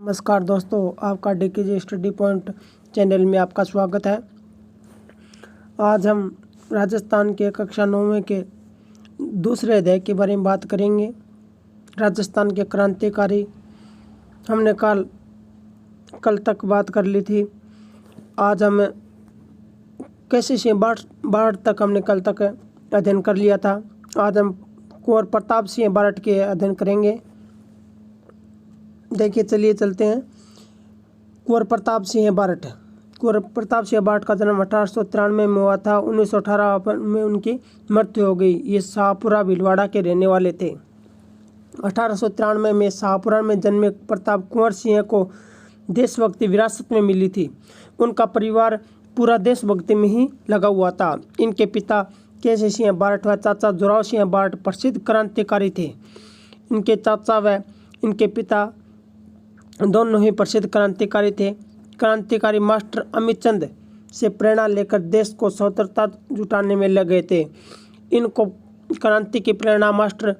नमस्कार दोस्तों, आपका डीकेजी स्टडी पॉइंट चैनल में आपका स्वागत है। आज हम राजस्थान के कक्षा 9 के दूसरे अध्याय के बारे में बात करेंगे। राजस्थान के क्रांतिकारी हमने कल तक बात कर ली थी। आज हम केसी सिंह बारठ तक हमने कल तक अध्ययन कर लिया था। आज हम कुंवर प्रताप सिंह बारठ के अध्ययन करेंगे। देखिए, चलिए चलते हैं। कुंवर प्रताप सिंह बारठ का जन्म 1893 में हुआ था। 1918 में उनकी मृत्यु हो गई। ये शाहपुरा भीलवाड़ा के रहने वाले थे। 1893 में शाहपुरा में जन्मे प्रताप कुंवर सिंह को देशभक्ति विरासत में मिली थी। उनका परिवार पूरा देशभक्ति में ही लगा हुआ था। इनके पिता केसी सिंह बारठ व चाचा जोरावर सिंह बारठ प्रसिद्ध क्रांतिकारी थे। इनके चाचा व इनके पिता दोनों ही प्रसिद्ध क्रांतिकारी थे। क्रांतिकारी मास्टर अमितचंद से प्रेरणा लेकर देश को स्वतंत्रता जुटाने में लगे थे। इनको क्रांति की प्रेरणा मास्टर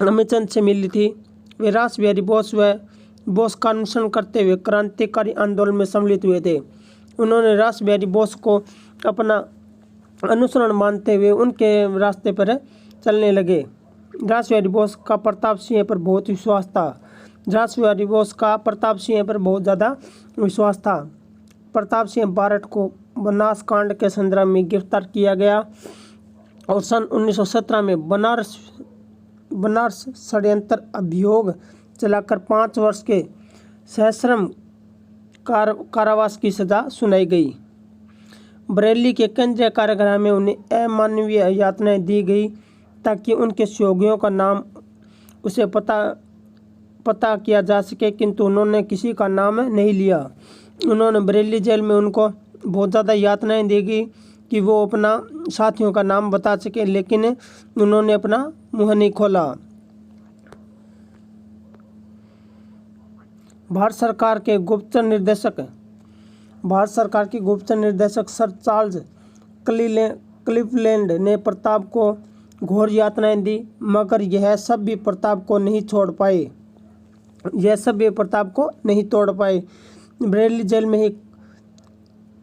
अमितचंद से मिली थी। वे रास बिहारी बोस का अनुसरण करते हुए क्रांतिकारी आंदोलन में सम्मिलित हुए थे। उन्होंने रास बिहारी बोस को अपना अनुसरण मानते हुए उनके रास्ते पर चलने लगे। रास बिहारी बोस का प्रताप सिंह पर बहुत विश्वास था। बहुत ज़्यादा विश्वास था। प्रताप सिंह बारठ को बनास कांड के संदर्भ में गिरफ्तार किया गया और सन 1917 में बनारस षड्यंत्र अभियोग चलाकर 5 वर्ष के सश्रम कारावास की सजा सुनाई गई। बरेली के केंद्रीय कारागृह में उन्हें अमानवीय यातनाएं दी गई ताकि उनके सहयोगियों का नाम उसे पता किया जा सके, किंतु उन्होंने किसी का नाम नहीं लिया। उन्होंने बरेली जेल में उनको बहुत ज़्यादा यातनाएं दी गई कि वो अपना साथियों का नाम बता सके, लेकिन उन्होंने अपना मुंह नहीं खोला। भारत सरकार के गुप्तचर निर्देशक सर चार्ल्स क्लिफलैंड ने प्रताप को घोर यातनाएं दी, मगर यह सब भी प्रताप को नहीं तोड़ पाए। बरेली जेल में ही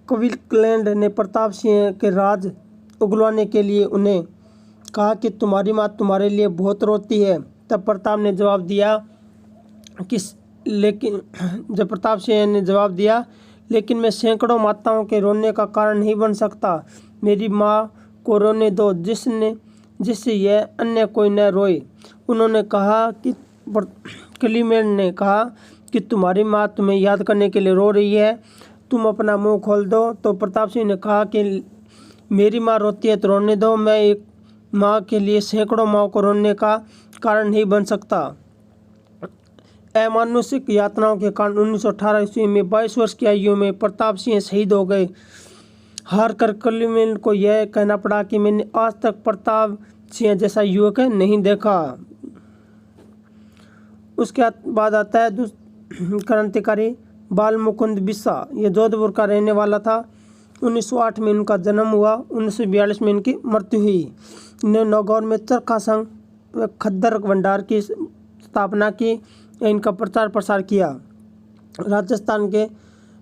क्लिफलैंड ने प्रताप सिंह के राज उगलवाने के लिए उन्हें कहा कि तुम्हारी माँ तुम्हारे लिए बहुत रोती है। तब प्रताप सिंह ने जवाब दिया, लेकिन मैं सैकड़ों माताओं के रोने का कारण नहीं बन सकता। मेरी माँ को रोने दो जिससे यह अन्य कोई न रोए। उन्होंने कहा कि क्लिफलैंड ने कहा कि तुम्हारी माँ तुम्हें याद करने के लिए रो रही है, तुम अपना मुंह खोल दो। तो प्रताप सिंह ने कहा कि मेरी माँ रोती है तो रोने दो, मैं एक माँ के लिए सैकड़ों माँ को रोने का कारण नहीं बन सकता। अमानुषिक यातनाओं के कारण 1918 ईस्वी में 22 वर्ष की आयु में प्रताप सिंह शहीद हो गए। हार कर क्लिफलैंड को यह कहना पड़ा कि मैंने आज तक प्रताप सिंह जैसा युवक नहीं देखा। उसके बाद आता है क्रांतिकारी बाल मुकुंद बिस्सा। ये जोधपुर का रहने वाला था। 1908 में इनका जन्म हुआ। 1942 में इनकी मृत्यु हुई। इन्होंने नौगौर में चरखा संघ व खद्दर भंडार की स्थापना की। इनका प्रचार प्रसार किया। राजस्थान के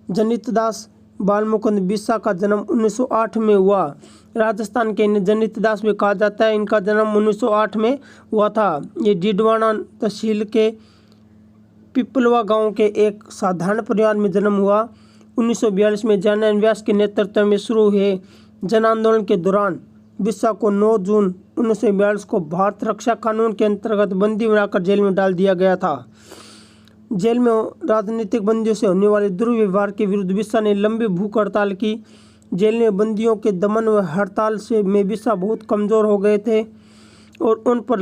जनित दास बाल मुकुंद बिस्सा का जन्म 1908 में हुआ। राजस्थान के इन्हें जनित दास भी कहा जाता है। इनका जन्म 1908 में हुआ था। ये डीडवाना तहसील के पिपलवा गांव के एक साधारण परिवार में जन्म हुआ। 1942 में जन व्यास के नेतृत्व में शुरू हुए जन आंदोलन के दौरान बिस्सा को 9 जून 1942 को भारत रक्षा कानून के अंतर्गत बंदी बनाकर जेल में डाल दिया गया था। जेल में राजनीतिक बंदियों से होने वाले दुर्व्यवहार के विरुद्ध बिस्सा ने लंबी भूख हड़ताल की। जेल में बंदियों के दमन व हड़ताल से बिस्सा बहुत कमज़ोर हो गए थे और उन पर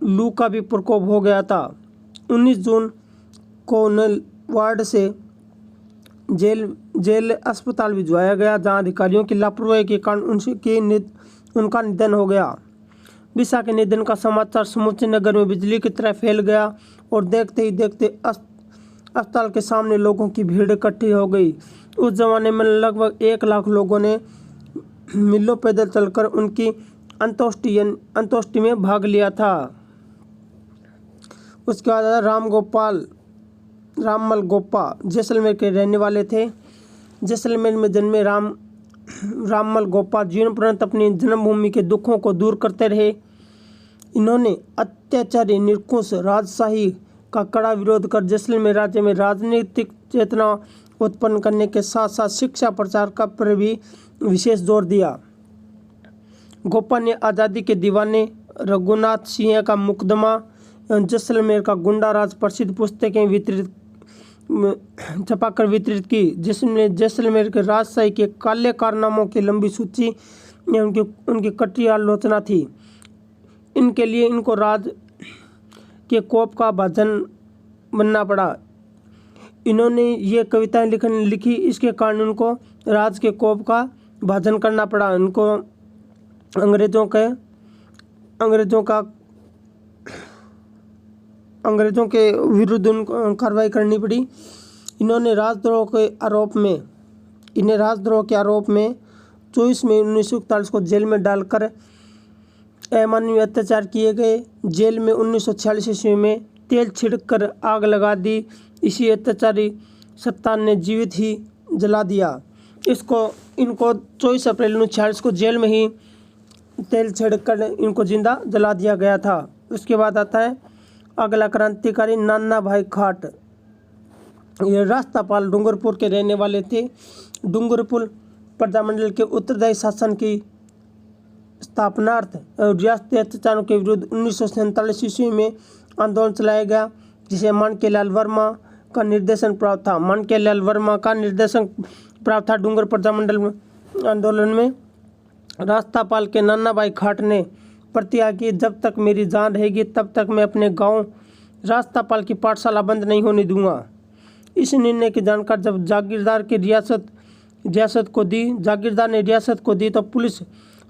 लू का भी प्रकोप हो गया था। 19 जून को उन्हें वार्ड से जेल अस्पताल भिजवाया गया, जहां अधिकारियों की लापरवाही के कारण उनका निधन हो गया। बिस्सा के निधन का समाचार समूचे नगर में बिजली की तरह फैल गया और देखते ही देखते अस्पताल के सामने लोगों की भीड़ इकट्ठी हो गई। उस जमाने में लगभग 1 लाख लोगों ने मीलों पैदल चलकर उनकी अंत्येष्टि में भाग लिया था। उसके बाद राम गोपाल राममल गोप्पा जैसलमेर के रहने वाले थे। जैसलमेर में जन्मे राममल गोप्पा जीवन पर्यंत अपनी जन्मभूमि के दुखों को दूर करते रहे। इन्होंने अत्याचारी निरंकुश राजशाही का कड़ा विरोध कर जैसलमेर राज्य में राजनीतिक चेतना उत्पन्न करने के साथ साथ शिक्षा प्रचार का पर भी विशेष जोर दिया। गोप्पा ने आज़ादी के दीवाने, रघुनाथ सिंह का मुकदमा एवं जैसलमेर का गुंडा राज प्रसिद्ध पुस्तकें छपाकर वितरित की, जिसमें जैसलमेर के राजशाही के काले कारनामों की लंबी सूची एवं उनकी कटी आलोचना थी। इनके लिए इनको राज के कोप का भाजन बनना पड़ा। इन्होंने ये कविताएं लिखी, इसके कारण उनको राज के कोप का भाजन करना पड़ा। उनको अंग्रेज़ों के विरुद्ध उनको कार्रवाई करनी पड़ी। इन्हें राजद्रोह के आरोप में 24 मई 1941 को जेल में डालकर अमानवीय अत्याचार किए गए। जेल में 1946 ईस्वी में तेल छिड़ककर आग लगा दी। इसी अत्याचारी सत्ता ने जीवित ही जला दिया। इनको 24 अप्रैल 1946 को जेल में ही तेल छिड़ककर इनको जिंदा जला दिया गया था। उसके बाद आता है अगला क्रांतिकारी नाना भाई खाट। ये रास्तापाल डूंगरपुर के रहने वाले थे। डूंगरपुर प्रजामंडल के उत्तरदायी शासन की स्थापनार्थ और रियासती अत्याचारों के विरुद्ध 1947 ईस्वी में आंदोलन चलाया गया, जिसे माणकेलाल वर्मा का निर्देशन प्राप्त था। माणकेलाल वर्मा का निर्देशन प्राप्त था डूंगर प्रजामंडल आंदोलन में। रास्तापाल के नाना भाई खाट ने प्रतिज्ञा की, जब तक मेरी जान रहेगी तब तक मैं अपने गांव रास्तापाल की पाठशाला बंद नहीं होने दूंगा। इस निर्णय की जानकारी जब जागीरदार ने रियासत को दी तो पुलिस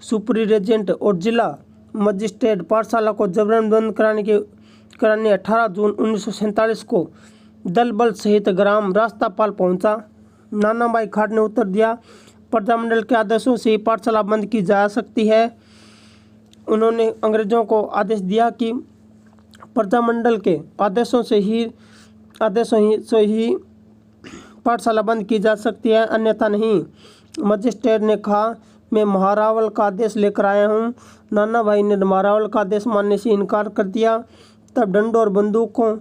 सुपरिटेंडेंट और जिला मजिस्ट्रेट पाठशाला को जबरन बंद कराने 18 जून 1947 को दल बल सहित ग्राम रास्तापाल पहुंचा। नाना भाई खाट ने उत्तर दिया, प्रजामंडल के आदेशों से ही पाठशाला बंद की जा सकती है। उन्होंने अंग्रेजों को आदेश दिया कि प्रजामंडल के आदेशों से ही पाठशाला बंद की जा सकती है, अन्यथा नहीं। मजिस्ट्रेट ने कहा, मैं महारावल का आदेश लेकर आया हूँ। नाना भाई ने महारावल का आदेश मानने से इनकार कर दिया। तब डंडों और बंदूकों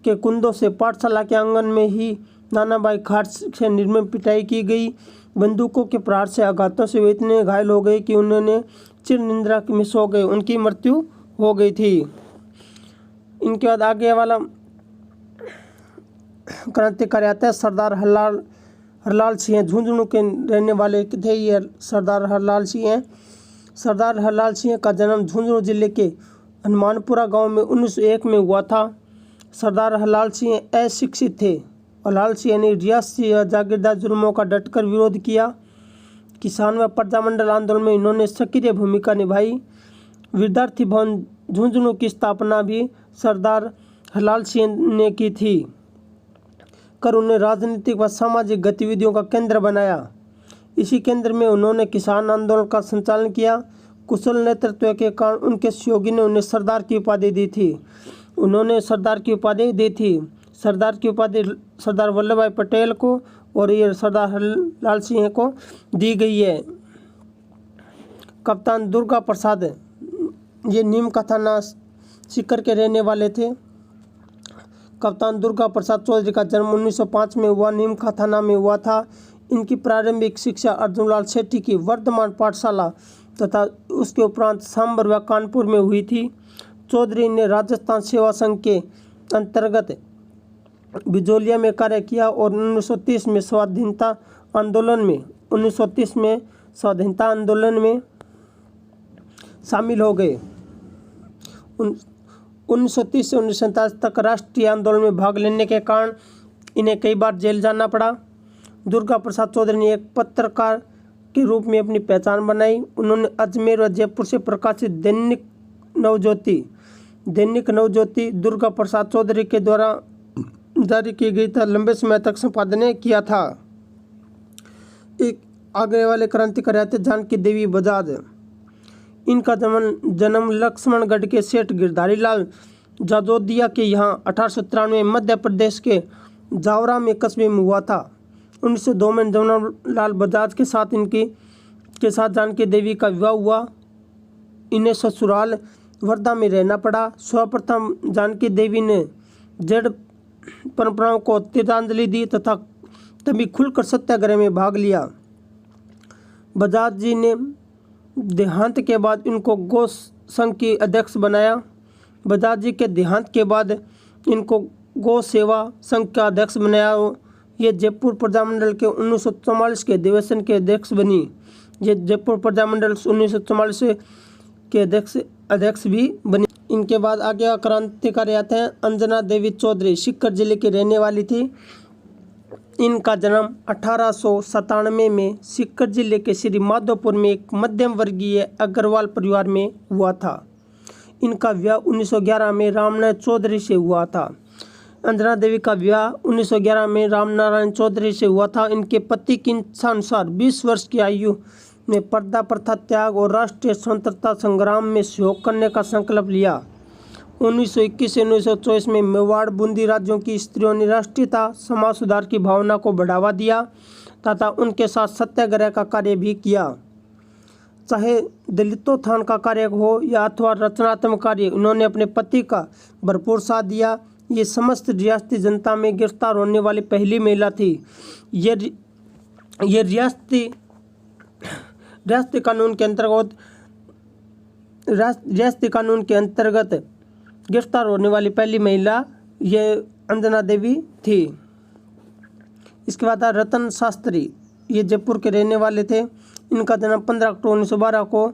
के कुंदों से पाठशाला के आंगन में ही नाना भाई खाट से निर्मम पिटाई की गई। बंदूकों के प्रहार से आघातों से वे इतने घायल हो गए कि उन्होंने चिर निद्रा में सो गए, उनकी मृत्यु हो गई थी। इनके बाद आगे वाला क्रांतिकारी आता है सरदार हरलाल सिंह। झुंझुनू के रहने वाले थे ये सरदार हरलाल सिंह हैं। सरदार हरलाल सिंह का जन्म झुंझुनू जिले के हनुमानपुरा गांव में 1901 में हुआ था। सरदार हरलाल सिंह अशिक्षित थे। हरलाल सिंह ने रियासती जागीरदार जुल्मों का डटकर विरोध किया। किसान व प्रजामंडल आंदोलन में इन्होंने सक्रिय भूमिका निभाई। विद्यार्थी भवन झुंझुनू की स्थापना भी सरदार हरलाल सिंह ने की थी, कर उन्हें राजनीतिक व सामाजिक गतिविधियों का केंद्र बनाया। इसी केंद्र में उन्होंने किसान आंदोलन का संचालन किया। कुशल नेतृत्व के कारण उनके सहयोगी ने उन्हें सरदार की उपाधि दी थी। सरदार की उपाधि सरदार वल्लभ भाई पटेल को और ये सरदार हरलाल सिंह को दी गई है। कप्तान दुर्गा प्रसाद ये नीम का थाना सीकर के रहने वाले थे। कप्तान दुर्गा प्रसाद चौधरी का जन्म 1905 में हुआ, नीम का थाना में हुआ था। इनकी प्रारंभिक शिक्षा अर्जुनलाल सेठी की वर्धमान पाठशाला तथा उसके उपरांत सांबर व कानपुर में हुई थी। चौधरी ने राजस्थान सेवा संघ के अंतर्गत बिजोलिया में कार्य किया और 1930 में स्वाधीनता आंदोलन में शामिल हो गए। 1930 से 1947 तक राष्ट्रीय आंदोलन में भाग लेने के कारण इन्हें कई बार जेल जाना पड़ा। दुर्गा प्रसाद चौधरी ने एक पत्रकार के रूप में अपनी पहचान बनाई। उन्होंने अजमेर व जयपुर से प्रकाशित दैनिक नवज्योति दुर्गा प्रसाद चौधरी के द्वारा जारी की गई था, लंबे समय तक संपादन किया था। एक आगे वाले क्रांतिकारी आते जानकी देवी बजाज। इनका जन्म लक्ष्मणगढ़ के सेठ गिरधारी लाल जाजोदिया के यहाँ 1893 में मध्य प्रदेश के जावरा में कस्बे में हुआ था। 1902 में जमनालाल बजाज के साथ जानकी देवी का विवाह हुआ। इन्हें ससुराल वर्धा में रहना पड़ा। सर्वप्रथम जानकी देवी ने जड़ परंपराओं को तिलांजलि दी तथा तभी खुलकर सत्याग्रह में भाग लिया। बजाज जी ने देहांत के बाद इनको गौ संघ की अध्यक्ष बनाया। बजाज जी के देहांत के बाद इनको गौ सेवा संघ का अध्यक्ष बनाया। ये जयपुर प्रजामंडल के 1944 के अधिवेशन के अध्यक्ष बनी। ये जयपुर प्रजामंडल 1944 के अध्यक्ष भी बनी। इनके बाद आगे क्रांतिकारी आते हैं। अंजना देवी चौधरी सीकर जिले की रहने वाली थी। इनका जन्म 1897 में सीकर जिले के श्री माधोपुर में एक मध्यम वर्गीय अग्रवाल परिवार में हुआ था। इनका विवाह 1911 में रामनारायण चौधरी से हुआ था। अंजना देवी का विवाह 1911 में रामनारायण चौधरी से हुआ था। इनके पति की इच्छानुसार 20 वर्ष की आयु में पर्दा प्रथा त्याग और राष्ट्रीय स्वतंत्रता संग्राम में सहयोग करने का संकल्प लिया। 1921 से 1924 में मेवाड़ बूंदी राज्यों की स्त्रियों ने राष्ट्रीयता समाज सुधार की भावना को बढ़ावा दिया तथा उनके साथ सत्याग्रह का कार्य भी किया। चाहे दलितोत्थान का कार्य हो या अथवा रचनात्मक कार्य, उन्होंने अपने पति का भरपूर साथ दिया। ये समस्त रियासती जनता में गिरफ्तार होने वाली पहली महिला थी। ये रियासती कानून के अंतर्गत गिरफ्तार होने वाली पहली महिला ये अंजना देवी थी। इसके बाद रतन शास्त्री, ये जयपुर के रहने वाले थे। इनका जन्म 15 अक्टूबर 1912 को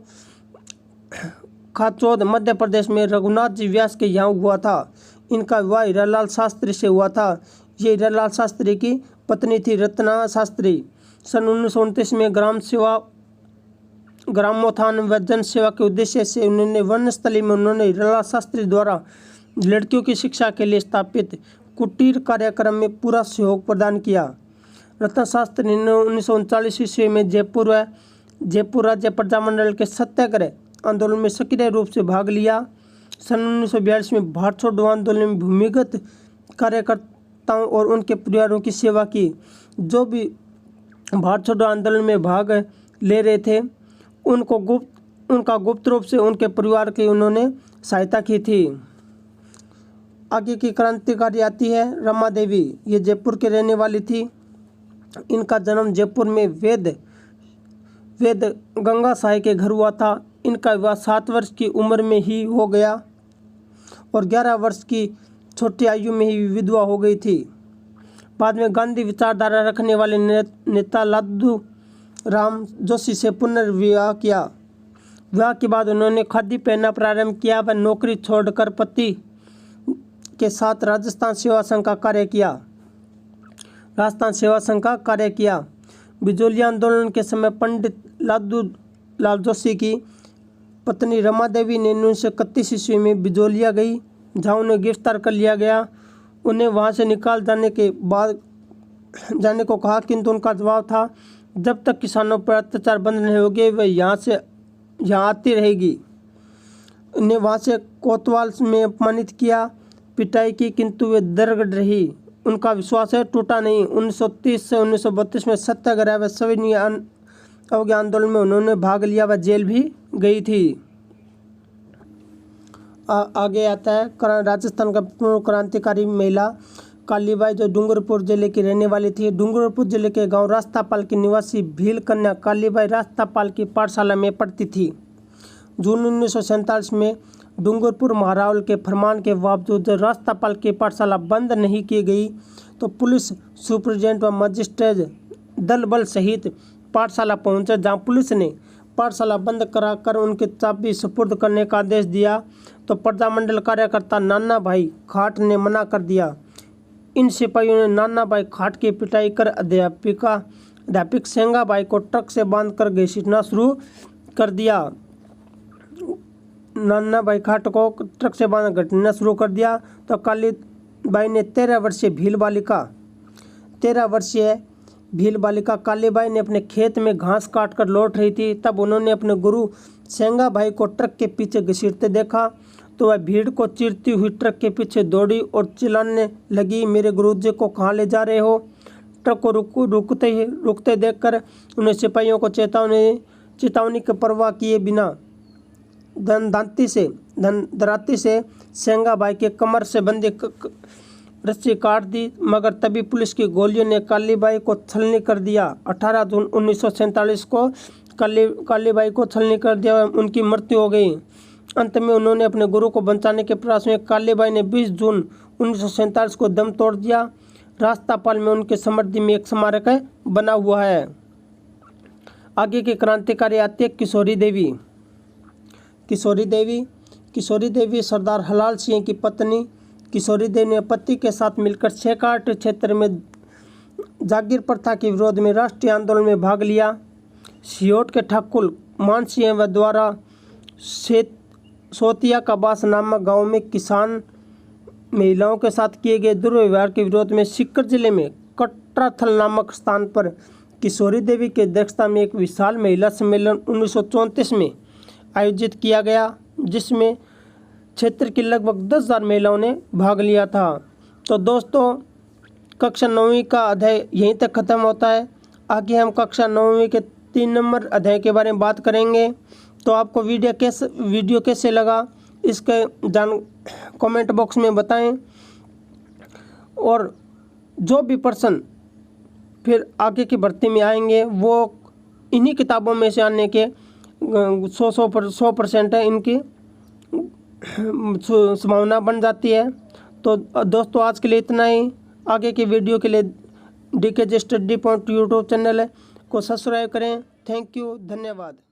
खाचौद मध्य प्रदेश में रघुनाथ जी व्यास के यहाँ हुआ था। इनका विवाह हीरालाल शास्त्री से हुआ था। ये हीरालाल शास्त्री की पत्नी थी रत्ना शास्त्री। सन 1929 में ग्रामोत्थान व जन सेवा के उद्देश्य से उन्होंने वनस्थली में हीरालाल शास्त्री द्वारा लड़कियों की शिक्षा के लिए स्थापित कुटीर कार्यक्रम में पूरा सहयोग प्रदान किया। रतन शास्त्री ने 1939 ईस्वी में जयपुर राज्य प्रजामंडल के सत्याग्रह आंदोलन में सक्रिय रूप से भाग लिया। सन 1942 में भारत छोड़ो आंदोलन में भूमिगत कार्यकर्ताओं और उनके परिवारों की सेवा की। जो भी भारत छोड़ो आंदोलन में भाग ले रहे थे उनका गुप्त रूप से उनके परिवार की उन्होंने सहायता की थी। आगे की क्रांतिकारी आती है रमा देवी। ये जयपुर के रहने वाली थी। इनका जन्म जयपुर में वेद गंगा साय के घर हुआ था। इनका विवाह 7 वर्ष की उम्र में ही हो गया और 11 वर्ष की छोटी आयु में ही विधवा हो गई थी। बाद में गांधी विचारधारा रखने वाले नेता लादू राम जोशी से पुनर्विवाह किया। विवाह के बाद उन्होंने खादी पहनना प्रारंभ किया व नौकरी छोड़कर पति के साथ राजस्थान सेवा संघ का कार्य किया। बिजोलिया आंदोलन के समय पंडित लादू लाल जोशी की पत्नी रमा देवी ने 1931 ईस्वी में बिजोलिया गई, जहां उन्हें गिरफ्तार कर लिया गया। उन्हें वहां से निकाल जाने को कहा, किंतु उनका जवाब था, जब तक किसानों पर अत्याचार बंद नहीं होंगे वह यहाँ आती रहेगी। उन्हें वहाँ से कोतवाल में अपमानित किया, पिटाई की, किंतु वे दरगड़ रही। उनका विश्वास है टूटा नहीं। 1930 से 1932 में सत्याग्रह व सविनय अवज्ञा आंदोलन में उन्होंने भाग लिया व जेल भी गई थी। आगे आता है राजस्थान का प्रमुख क्रांतिकारी महिला कालीबाई, जो डूंगरपुर जिले की रहने वाली थी। डूंगरपुर जिले के गांव रास्तापाल की निवासी भील कन्या कालीबाई रास्तापाल की पाठशाला में पढ़ती थी। जून 1947 में डूंगरपुर महारावल के फरमान के बावजूद जब रास्तापाल की पाठशाला बंद नहीं की गई तो पुलिस सुपरिटेंडेंट व मजिस्ट्रेट दल बल सहित पाठशाला पहुंचे, जहां पुलिस ने पाठशाला बंद कराकर उनकी चाबी सुपुर्द करने का आदेश दिया तो प्रजामंडल कार्यकर्ता नाना भाई खाट ने मना कर दिया। इन सिपाहियों ने नाना भाई खाट की पिटाई कर अध्यापिक सेंगाबाई को ट्रक से बांधकर घसीटना शुरू कर दिया। नाना भाई खाट को ट्रक से बांध घसीटना शुरू कर दिया तो कालीबाई ने 13 वर्षीय भीलबालिका कालीबाई ने अपने खेत में घास काटकर लौट रही थी। तब उन्होंने अपने गुरु सेंगाबाई को ट्रक के पीछे घसीटते देखा तो वह भीड़ को चीरती हुई ट्रक के पीछे दौड़ी और चिल्लाने लगी, मेरे गुरुजी को कहाँ ले जा रहे हो? ट्रक को रुकते देखकर उन्हें सिपाहियों को चेतावनी की परवाह किए बिना धनदराती से सेंगाबाई के कमर से बंदी रस्सी काट दी, मगर तभी पुलिस की गोलियों ने कालीबाई को छलनी कर दिया। 18 जून 1947 को कालीबाई को छलनी कर दिया, उनकी मृत्यु हो गई। अंत में उन्होंने अपने गुरु को बचाने के प्रयास में कालीबाई ने 20 जून 1947 को दम तोड़ दिया। रास्तापाल में उनके स्मृति में एक स्मारक बना हुआ है। आगे की क्रांतिकारी आती है किशोरी देवी। किशोरी देवी सरदार हलाल सिंह की पत्नी। किशोरी देवी ने पति के साथ मिलकर छेकाट क्षेत्र में जागीर प्रथा के विरोध में राष्ट्रीय आंदोलन में भाग लिया। सियोट के ठाकुर मान सिंह व द्वारा सोतिया कबास नामक गांव में किसान महिलाओं के साथ किए गए दुर्व्यवहार के विरोध में सीकर जिले में कटराथल नामक स्थान पर किशोरी देवी की अध्यक्षता में एक विशाल महिला सम्मेलन 1934 में आयोजित किया गया, जिसमें क्षेत्र की लगभग 10,000 महिलाओं ने भाग लिया था। तो दोस्तों, कक्षा 9वीं का अध्याय यहीं तक खत्म होता है। आगे हम कक्षा 9वीं के 3 नंबर अध्याय के बारे में बात करेंगे। तो आपको वीडियो कैसे लगा इसके कमेंट बॉक्स में बताएं। और जो भी पर्सन फिर आगे की भर्ती में आएंगे वो इन्हीं किताबों में से आने के 100% है, इनकी संभावना बन जाती है। तो दोस्तों, आज के लिए इतना ही। आगे की वीडियो के लिए DKJ study point YouTube channel को सब्सक्राइब करें। थैंक यू, धन्यवाद।